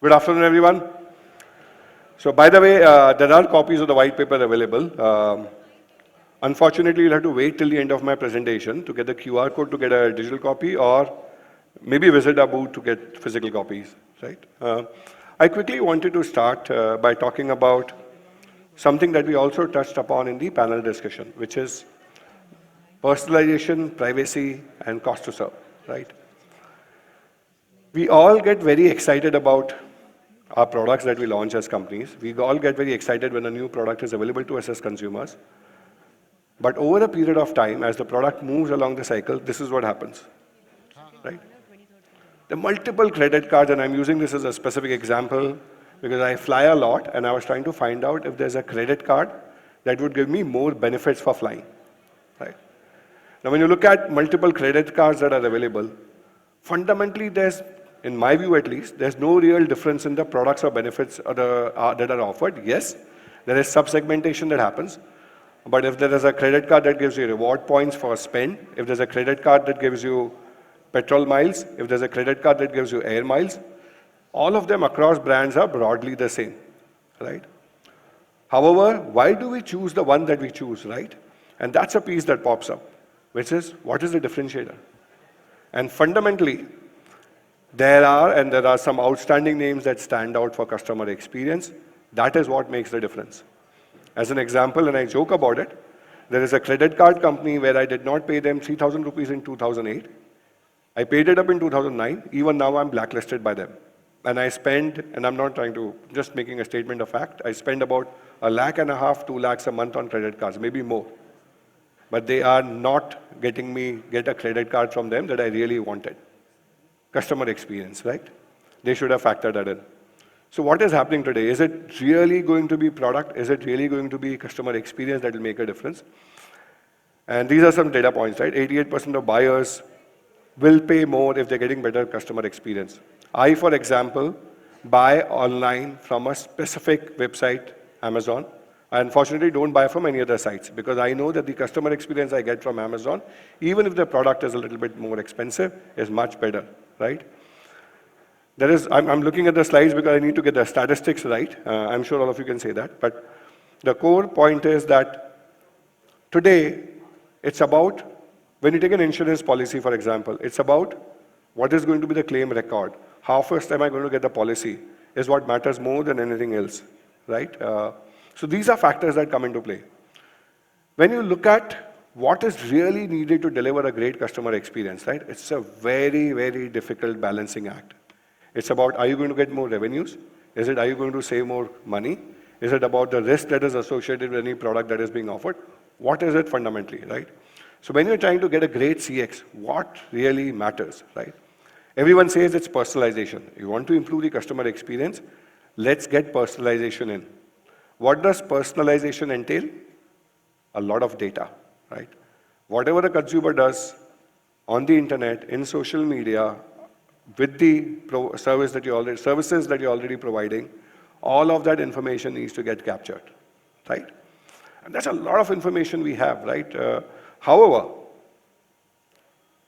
Good afternoon, everyone. So, by the way, there are copies of the white paper available. Unfortunately, you'll have to wait till the end of my presentation to get the QR code to get a digital copy, or maybe visit our booth to get physical copies, right? I quickly wanted to start by talking about something that we also touched upon in the panel discussion, which is personalization, privacy, and cost to serve, right? We all get very excited about our products that we launch as companies. We all get very excited when a new product is available to us as consumers. But over a period of time, as the product moves along the cycle, this is what happens, right? The multiple credit cards, and I'm using this as a specific example because I fly a lot and I was trying to find out if there's a credit card that would give me more benefits for flying, right? Now, when you look at multiple credit cards that are available, fundamentally there's, in my view at least, there's no real difference in the products or benefits that are offered. Yes, there is sub-segmentation that happens, but if there is a credit card that gives you reward points for spend, if there's a credit card that gives you petrol miles, if there's a credit card that gives you air miles, all of them across brands are broadly the same, right? However, why do we choose the one that we choose, right? And that's a piece that pops up, which is, what is the differentiator? And fundamentally, there are some outstanding names that stand out for customer experience. That is what makes the difference. As an example, and I joke about it, there is a credit card company where I did not pay them 3,000 rupees in 2008. I paid it up in 2009. Even now, I'm blacklisted by them. And I spend, and I'm not trying to, just making a statement of fact, I spend about 1.5 lakh, 2 lakhs a month on credit cards, maybe more. But they are not getting me get a credit card from them that I really wanted. Customer experience, right? They should have factored that in. So what is happening today? Is it really going to be product? Is it really going to be customer experience that will make a difference? And these are some data points, right? 88% of buyers will pay more if they're getting better customer experience. I, for example, buy online from a specific website, Amazon. I unfortunately don't buy from any other sites because I know that the customer experience I get from Amazon, even if the product is a little bit more expensive, is much better, right? I'm looking at the slides because I need to get the statistics right. I'm sure all of you can say that. But the core point is that today, it's about, when you take an insurance policy, for example, it's about what is going to be the claim record. How first am I going to get the policy is what matters more than anything else, right? So these are factors that come into play. When you look at what is really needed to deliver a great customer experience, right? It's a very, very difficult balancing act. It's about, are you going to get more revenues? Are you going to save more money? Is it about the risk that is associated with any product that is being offered? What is it fundamentally, right? So when you're trying to get a great CX, what really matters, right? Everyone says it's personalization. You want to improve the customer experience? Let's get personalization in. What does personalization entail? A lot of data, right? Whatever the consumer does on the internet, in social media, with the services that you're already providing, all of that information needs to get captured, right? And that's a lot of information we have, right? However,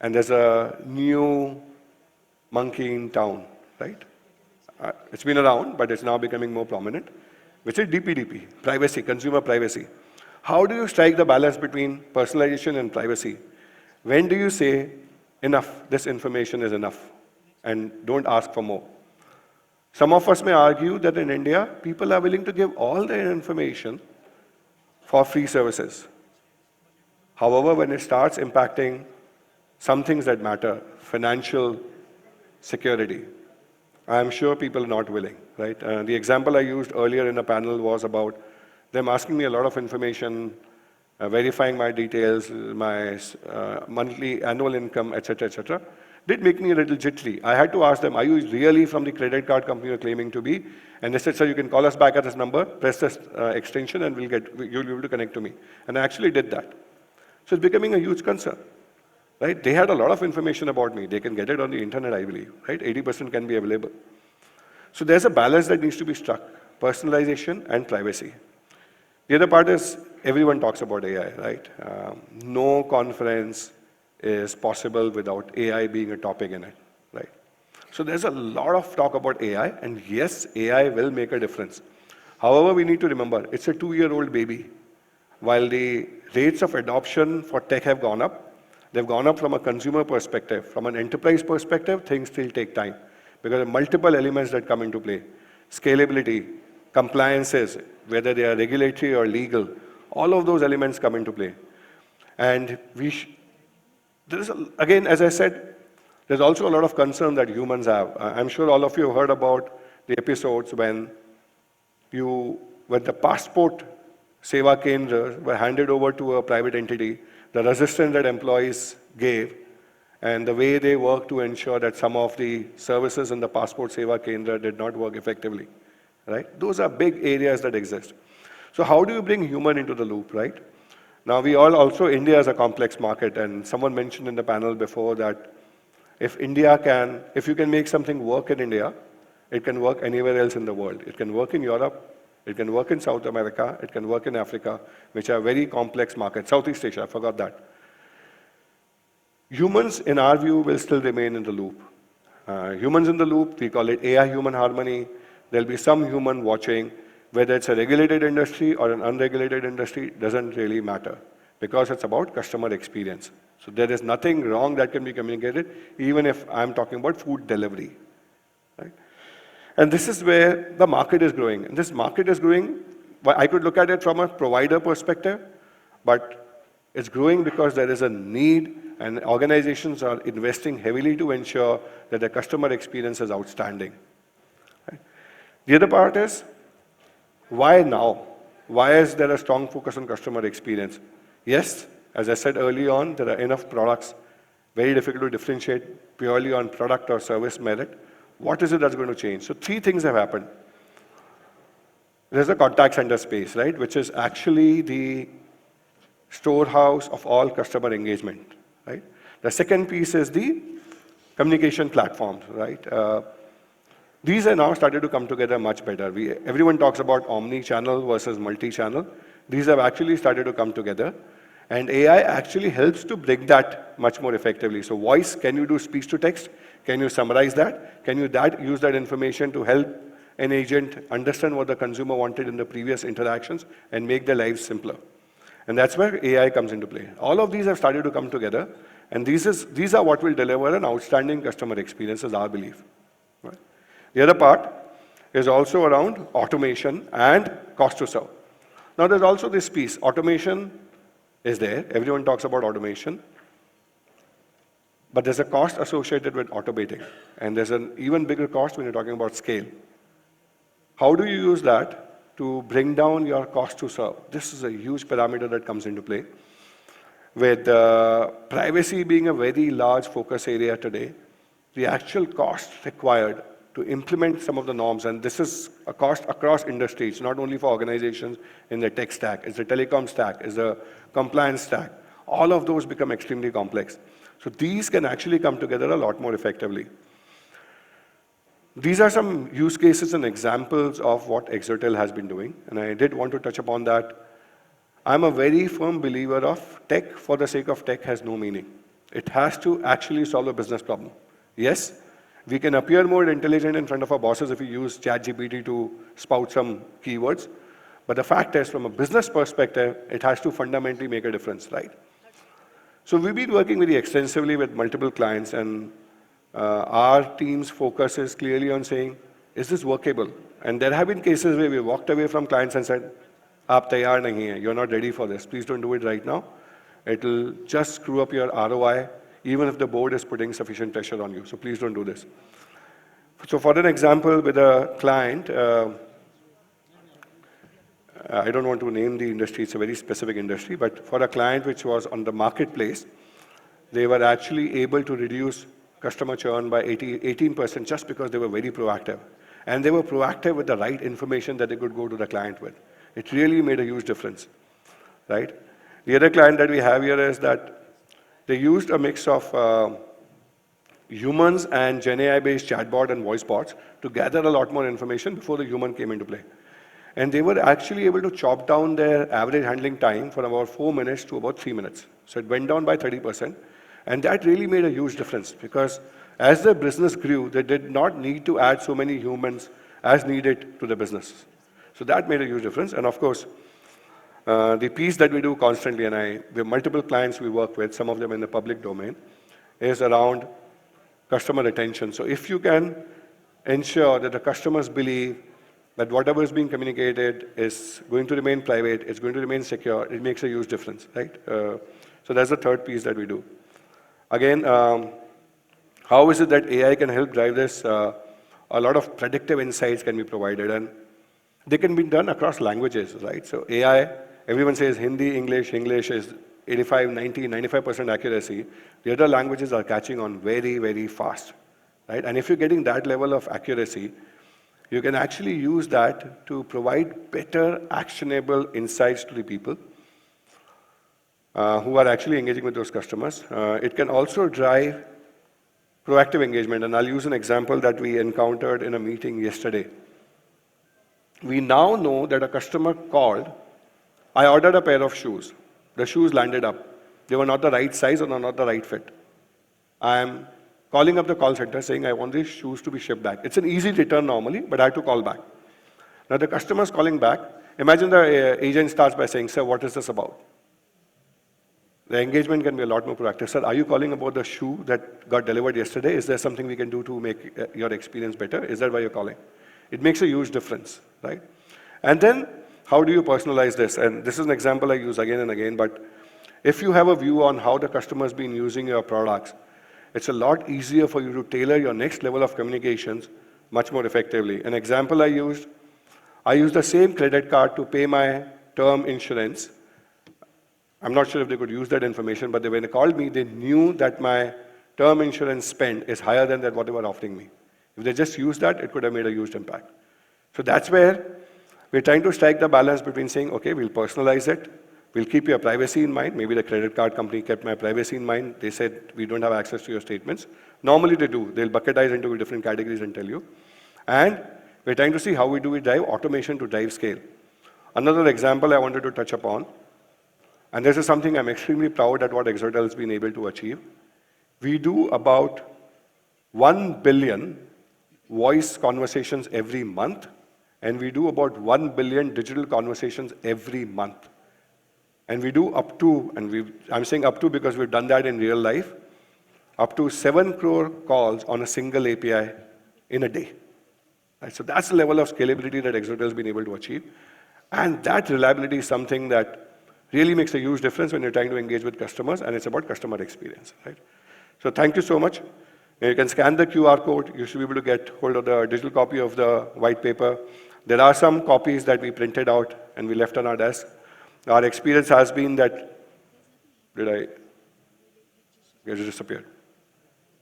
and there's a new monkey in town, right? It's been around, but it's now becoming more prominent, which is DPDP, privacy, consumer privacy. How do you strike the balance between personalization and privacy? When do you say, enough, this information is enough, and don't ask for more? Some of us may argue that in India, people are willing to give all their information for free services. However, when it starts impacting some things that matter, financial security, I'm sure people are not willing, right? The example I used earlier in the panel was about them asking me a lot of information, verifying my details, my monthly annual income, etc., did make me a little jittery. I had to ask them, are you really from the credit card company you're claiming to be? And they said, sir, you can call us back at this number, press this extension, and you'll be able to connect to me. And I actually did that. So it's becoming a huge concern, right? They had a lot of information about me. They can get it on the internet, I believe, right? 80% can be available. So there's a balance that needs to be struck, personalization and privacy. The other part is, everyone talks about AI, right? No conference is possible without AI being a topic in it, right? So there's a lot of talk about AI, and yes, AI will make a difference. However, we need to remember, it's a 2-year-old baby. While the rates of adoption for tech have gone up, they've gone up from a consumer perspective. From an enterprise perspective, things still take time because there are multiple elements that come into play. Scalability, compliances, whether they are regulatory or legal, all of those elements come into play. And again, as I said, there's also a lot of concern that humans have. I'm sure all of you have heard about the episodes when the passport Seva Kendras were handed over to a private entity, the resistance that employees gave, and the way they worked to ensure that some of the services in the passport Seva Kendra did not work effectively, right? Those are big areas that exist. So how do you bring human into the loop, right? Now India is a complex market, and someone mentioned in the panel before that if you can make something work in India, it can work anywhere else in the world. It can work in Europe, it can work in South America, it can work in Africa, which are very complex markets. Southeast Asia, I forgot that. Humans, in our view, will still remain in the loop. Humans in the loop, we call it AI-human harmony. There'll be some human watching. Whether it's a regulated industry or an unregulated industry, doesn't really matter because it's about customer experience. So there is nothing wrong that can be communicated, even if I'm talking about food delivery. Right? And this is where the market is growing. And this market is growing, I could look at it from a provider perspective, but it's growing because there is a need and organizations are investing heavily to ensure that the customer experience is outstanding. Right? The other part is, why now? Why is there a strong focus on customer experience? Yes, as I said early on, there are enough products, very difficult to differentiate purely on product or service merit. What is it that's going to change? So 3 things have happened. There's a contact center space, right, which is actually the storehouse of all customer engagement, right? The second piece is the communication platforms, right? These are now started to come together much better. Everyone talks about omni-channel versus multi-channel. These have actually started to come together. And AI actually helps to bring that much more effectively. So voice, can you do speech to text? Can you summarize that? Can you use that information to help an agent understand what the consumer wanted in the previous interactions and make their lives simpler? And that's where AI comes into play. All of these have started to come together. And these are what will deliver an outstanding customer experience, is our belief. Right? The other part is also around automation and cost to serve. Now there's also this piece. Automation is there. Everyone talks about automation. But there's a cost associated with automating. And there's an even bigger cost when you're talking about scale. How do you use that to bring down your cost to serve? This is a huge parameter that comes into play. With privacy being a very large focus area today, the actual cost required to implement some of the norms, and this is a cost across industries, not only for organizations in the tech stack, it's the telecom stack, it's the compliance stack. All of those become extremely complex. So these can actually come together a lot more effectively. These are some use cases and examples of what Exotel has been doing, and I did want to touch upon that. I'm a very firm believer of tech for the sake of tech has no meaning. It has to actually solve a business problem. Yes, we can appear more intelligent in front of our bosses if we use ChatGPT to spout some keywords. But the fact is, from a business perspective, it has to fundamentally make a difference, right? So we've been working very extensively with multiple clients, and our team's focus is clearly on saying, is this workable? And there have been cases where we walked away from clients and said, "Aap taiyar nahi hai, you're not ready for this. Please don't do it right now. It'll just screw up your ROI, even if the board is putting sufficient pressure on you. So please don't do this." So for an example, with a client, I don't want to name the industry, it's a very specific industry, but for a client which was on the marketplace, they were actually able to reduce customer churn by 18% just because they were very proactive. And they were proactive with the right information that they could go to the client with. It really made a huge difference, right? The other client that we have here is that they used a mix of humans and Gen AI-based chatbot and voice bots to gather a lot more information before the human came into play. And they were actually able to chop down their average handling time from about 4 minutes to about 3 minutes. So it went down by 30%. And that really made a huge difference because As the business grew, they did not need to add so many humans as needed to the business. So that made a huge difference. And of course, the piece that we do constantly, and we have multiple clients we work with, some of them in the public domain, is around customer retention. So if you can ensure that the customers believe that whatever is being communicated is going to remain private, it's going to remain secure, it makes a huge difference, right? So that's the third piece that we do. Again, how is it that AI can help drive this? A lot of predictive insights can be provided, and they can be done across languages, right? So AI, everyone says Hindi, English is 85, 90, 95% accuracy. The other languages are catching on very, very fast, right? And if you're getting that level of accuracy, you can actually use that to provide better actionable insights to the people who are actually engaging with those customers. It can also drive proactive engagement, and I'll use an example that we encountered in a meeting yesterday. We now know that a customer called, I ordered a pair of shoes. The shoes landed up. They were not the right size or not the right fit. I am calling up the call center saying, I want these shoes to be shipped back. It's an easy return normally, but I have to call back. Now the customer is calling back. Imagine the agent starts by saying, sir, what is this about? The engagement can be a lot more proactive. Sir, are you calling about the shoe that got delivered yesterday? Is there something we can do to make your experience better? Is that why you're calling? It makes a huge difference, right? And then, how do you personalize this? And this is an example I use again and again, but if you have a view on how the customer's been using your products, it's a lot easier for you to tailor your next level of communications much more effectively. An example I used the same credit card to pay my term insurance. I'm not sure if they could use that information, but when they called me, they knew that my term insurance spend is higher than what they were offering me. If they just used that, it could have made a huge impact. So that's where we're trying to strike the balance between saying, okay, we'll personalize it, we'll keep your privacy in mind. Maybe the credit card company kept my privacy in mind. They said, we don't have access to your statements. Normally they do. They'll bucketize into different categories and tell you. And we're trying to see how we drive automation to drive scale. Another example I wanted to touch upon, and this is something I'm extremely proud at what Exotel has been able to achieve. We do about 1 billion voice conversations every month, and we do about 1 billion digital conversations every month. And we do up to, I'm saying up to because we've done that in real life, up to 7 crore calls on a single API in a day. Right? So that's the level of scalability that Exotel has been able to achieve. And that reliability is something that really makes a huge difference when you're trying to engage with customers, and it's about customer experience, right? So thank you so much. You can scan the QR code. You should be able to get hold of the digital copy of the white paper. There are some copies that we printed out and we left on our desk. Our experience has been that, it disappeared.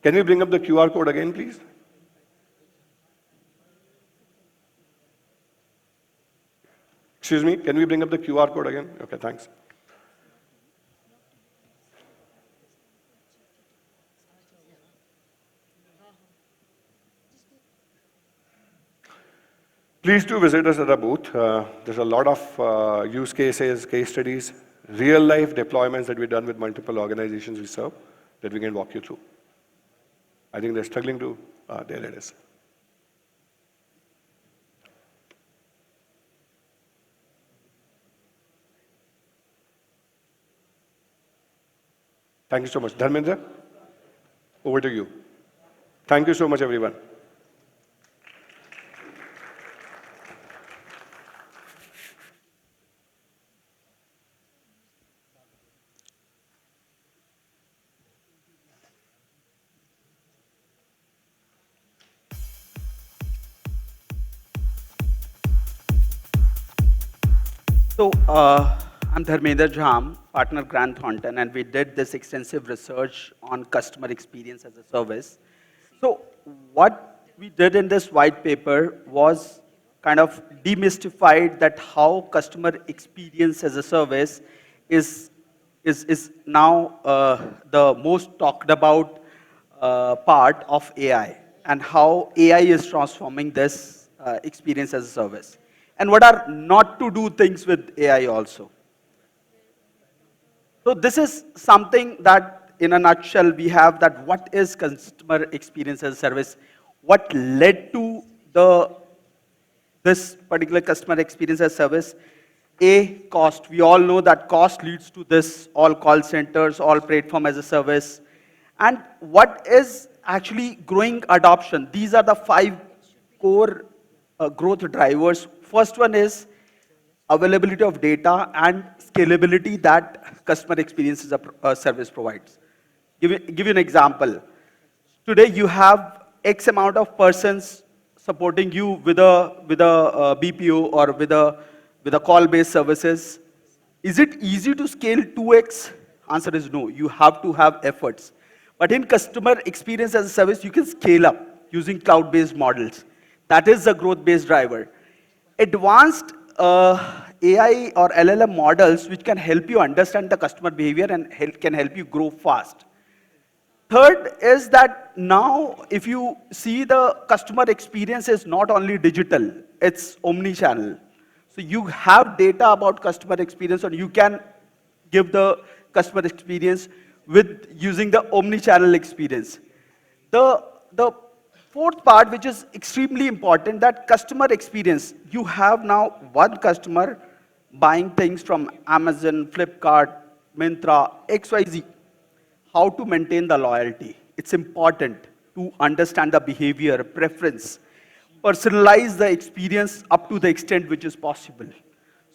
Can we bring up the QR code again, please? Excuse me, can we bring up the QR code again? Okay, thanks. Please do visit us at our booth. There's a lot of use cases, case studies, real-life deployments that we've done with multiple organizations we serve that we can walk you through. I think they're struggling to, there it is. Thank you so much. Dharmender, over to you. Thank you so much, everyone. So, I'm Dharmender Jhamb, partner Grant Thornton, and we did this extensive research on customer experience as a service. So, what we did in this white paper was kind of demystified that how customer experience as a service is now the most talked about part of AI, and how AI is transforming this experience as a service. And what are not to do things with AI also. So this is something that in a nutshell, we have that what is customer experience as a service, what led to this particular customer experience as service. A, cost. We all know that cost leads to this, all call centers, all platform as a service. And what is actually growing adoption? These are the 5 core growth drivers. First one is availability of data and scalability that customer experience as a service provides. Give you an example. Today you have X amount of persons supporting you with a BPO or with a call-based services. Is it easy to scale 2x? Answer is no. You have to have efforts. But in customer experience as a service, you can scale up using cloud-based models. That is the growth-based driver. Advanced AI or LLM models which can help you understand the customer behavior and can help you grow fast. Third is that now if you see the customer experience is not only digital, it's omni-channel. So you have data about customer experience and you can give the customer experience with using the omni-channel experience. The fourth part, which is extremely important, that customer experience. You have now one customer buying things from Amazon, Flipkart, Myntra, XYZ. How to maintain the loyalty? It's important to understand the behavior, preference, personalize the experience up to the extent which is possible.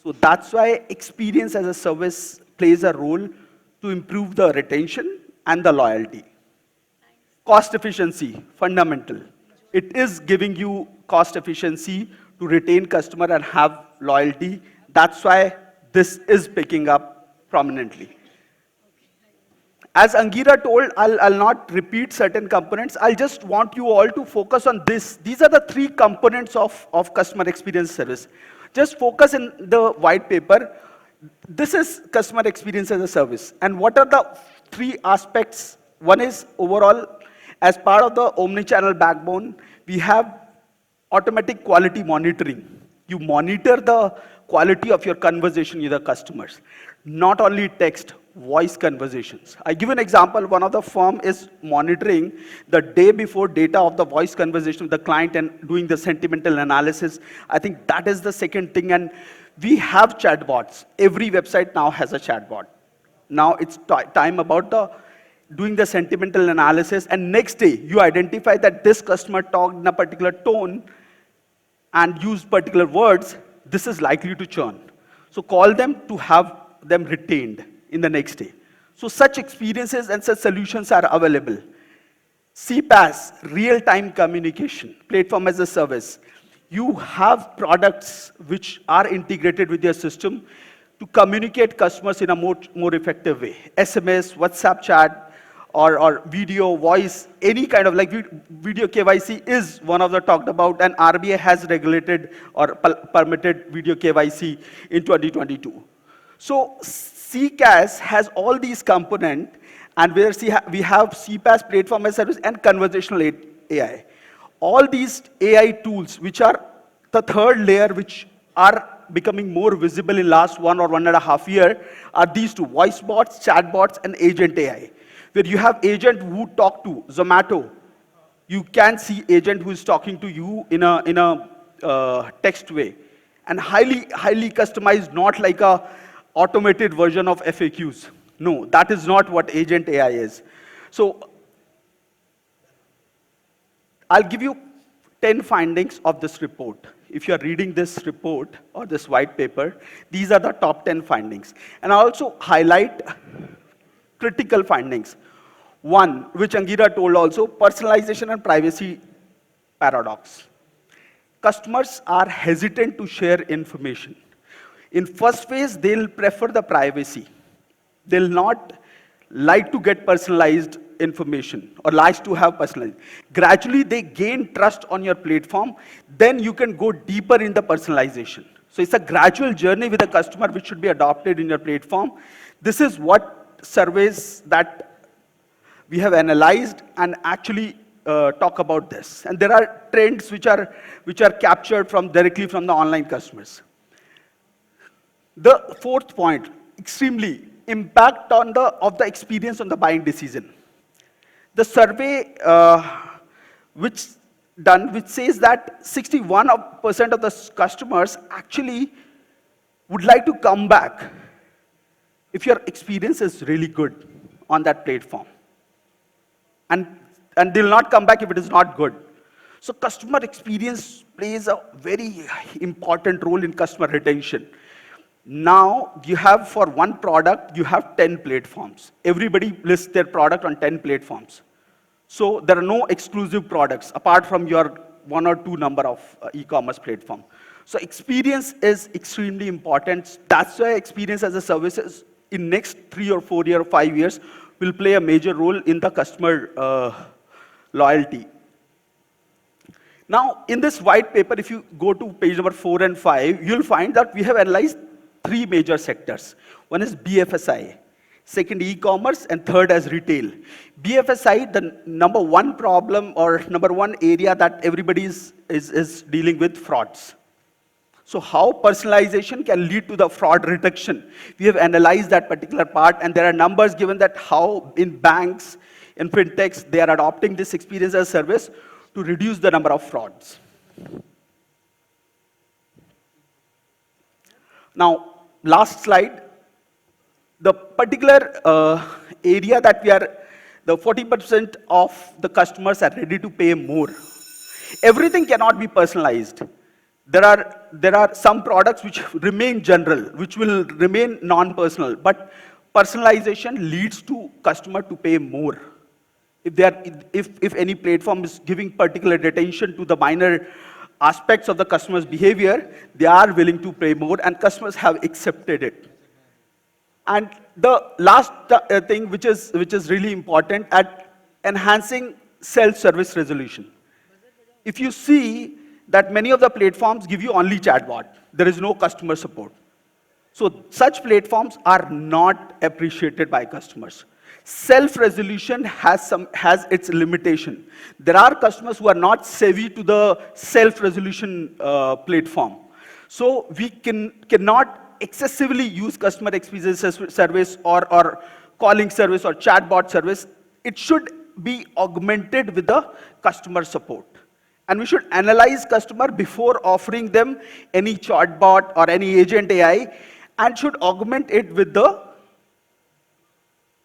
So that's why experience as a service plays a role to improve the retention and the loyalty. Cost efficiency, fundamental. It is giving you cost efficiency to retain customer and have loyalty. That's why this is picking up prominently. As Angira told, I'll not repeat certain components. I just want you all to focus on this. These are the 3 components of customer experience service. Just focus in the white paper. This is customer experience as a service. And what are the 3 aspects? One is overall, as part of the omni-channel backbone, we have automatic quality monitoring. You monitor the quality of your conversation with the customers. Not only text, voice conversations. I give an example. One of the firm is monitoring the day before data of the voice conversation with the client and doing the sentimental analysis. I think that is the second thing. And we have chatbots. Every website now has a chatbot. Now it's time about doing the sentimental analysis, and next day you identify that this customer talked in a particular tone and used particular words. This is likely to churn. So call them to have them retained in the next day. So such experiences and such solutions are available. CPaaS, real-time communication, platform as a service. You have products which are integrated with your system to communicate customers in a more effective way. SMS, WhatsApp chat, or video, voice, any kind of like video KYC is one of the talked about, and RBI has regulated or permitted video KYC in 2022. So CCaaS has all these components, and where we have CPaaS, platform as a service, and conversational AI. All these AI tools, which are the third layer, which are becoming more visible in last 1 or 1.5 years, are these 2: voice bots, chat bots, and agent AI. Where you have agent who talk to Zomato, you can see agent who is talking to you in a text way, and highly customized, not like a automated version of FAQs. No, that is not what agent AI is. So I'll give you 10 findings of this report. If you're reading this report or this white paper, these are the top 10 findings. And I'll also highlight critical findings. One, which Angira told also, personalization and privacy paradox. Customers are hesitant to share information. In first phase, they'll prefer the privacy. They'll not like to get personalized information or likes to have personalized. Gradually, they gain trust on your platform. Then you can go deeper in the personalization. So it's a gradual journey with a customer which should be adopted in your platform. This is what surveys that we have analyzed and actually talk about this. And there are trends which are captured directly from the online customers. The fourth point, extremely impact on of the experience on the buying decision. The survey which says that 61% of the customers actually would like to come back if your experience is really good on that platform. And they'll not come back if it is not good. So customer experience plays a very important role in customer retention. Now, you have for one product, you have 10 platforms. Everybody lists their product on 10 platforms. So there are no exclusive products apart from your 1 or 2 number of e-commerce platform. So experience is extremely important. That's why experience as a service is in next 3 or 4 years or 5 years will play a major role in the customer loyalty. Now, in this white paper, if you go to page number 4 and 5, you'll find that we have analyzed 3 major sectors. One is BFSI, second e-commerce, and third as retail. BFSI, the number one problem or number one area that everybody is dealing with frauds. So how personalization can lead to the fraud reduction? We have analyzed that particular part, and there are numbers given that how in banks, in fintechs, they are adopting this experience as a service to reduce the number of frauds. Now, last slide. The particular area that we are, the 40% of the customers are ready to pay more. Everything cannot be personalized. There are some products which remain general, which will remain non-personal, but personalization leads to customer to pay more. If any platform is giving particular attention to the minor aspects of the customer's behavior, they are willing to pay more, and customers have accepted it. And the last thing which is really important at enhancing self-service resolution. If you see that many of the platforms give you only chatbot, there is no customer support. So such platforms are not appreciated by customers. Self-resolution has its limitation. There are customers who are not savvy to the self-resolution platform. So we cannot excessively use customer experience service or calling service or chatbot service. It should be augmented with the customer support. And we should analyze customer before offering them any chatbot or any agent AI, and should augment it with the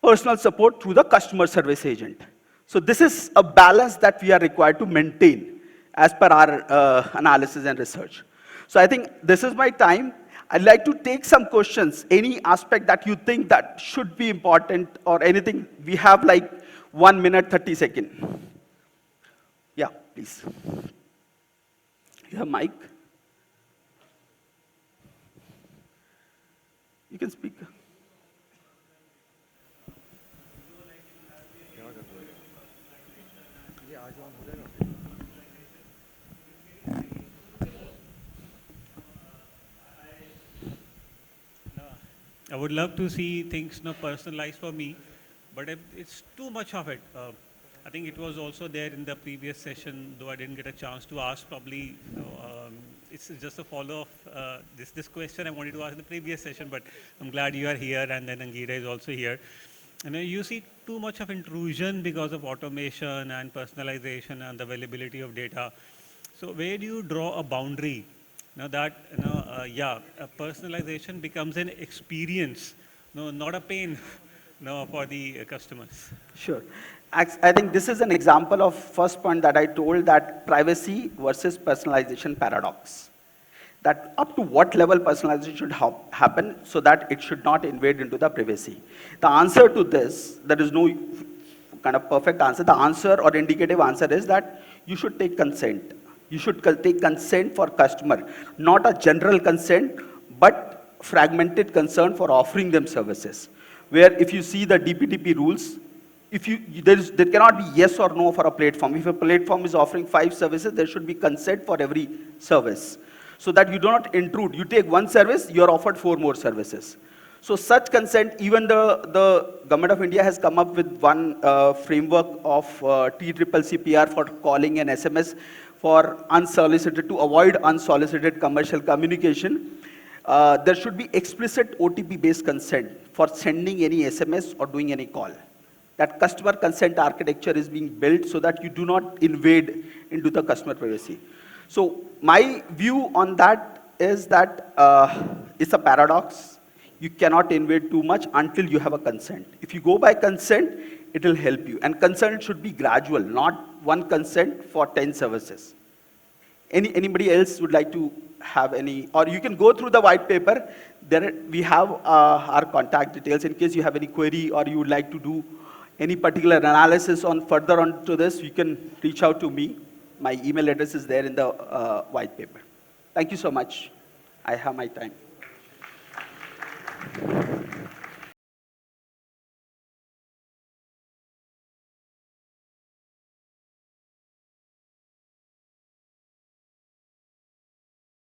personal support through the customer service agent. So this is a balance that we are required to maintain as per our analysis and research. So I think this is my time. I'd like to take some questions, any aspect that you think that should be important or anything. We have like 1 minute, 30 seconds. Yeah, please. You have mic? You can speak. I would love to see things personalized for me, but it's too much of it. I think it was also there in the previous session, though I didn't get a chance to ask. Probably, it's just a follow of this question I wanted to ask in the previous session, but I'm glad you are here, and then Angira is also here. You see too much of intrusion because of automation and personalization and the availability of data. So where do you draw a boundary? Personalization becomes an experience, not a pain, for the customers. Sure. I think this is an example of first point that I told, that privacy versus personalization paradox. That up to what level personalization should happen so that it should not invade into the privacy. The answer to this, there is no kind of perfect answer. The answer or indicative answer is that you should take consent. You should take consent for customer, not a general consent, but fragmented consent for offering them services. Where if you see the DPDP rules, there cannot be yes or no for a platform. If a platform is offering 5 services, there should be consent for every service. So that you do not intrude. You take one service, you are offered 4 more services. So such consent, even the Government of India has come up with one framework of TCCCPR for calling and SMS for unsolicited, to avoid unsolicited commercial communication. there should be explicit OTP-based consent for sending any SMS or doing any call. That customer consent architecture is being built so that you do not invade into the customer privacy. So my view on that is that it's a paradox. You cannot invade too much until you have a consent. If you go by consent, it will help you. And consent should be gradual, not one consent for 10 services. Anybody else would like to have any, or you can go through the white paper. There we have our contact details in case you have any query or you would like to do any particular analysis on further onto this, you can reach out to me. My email address is there in the white paper. Thank you so much. I have my time.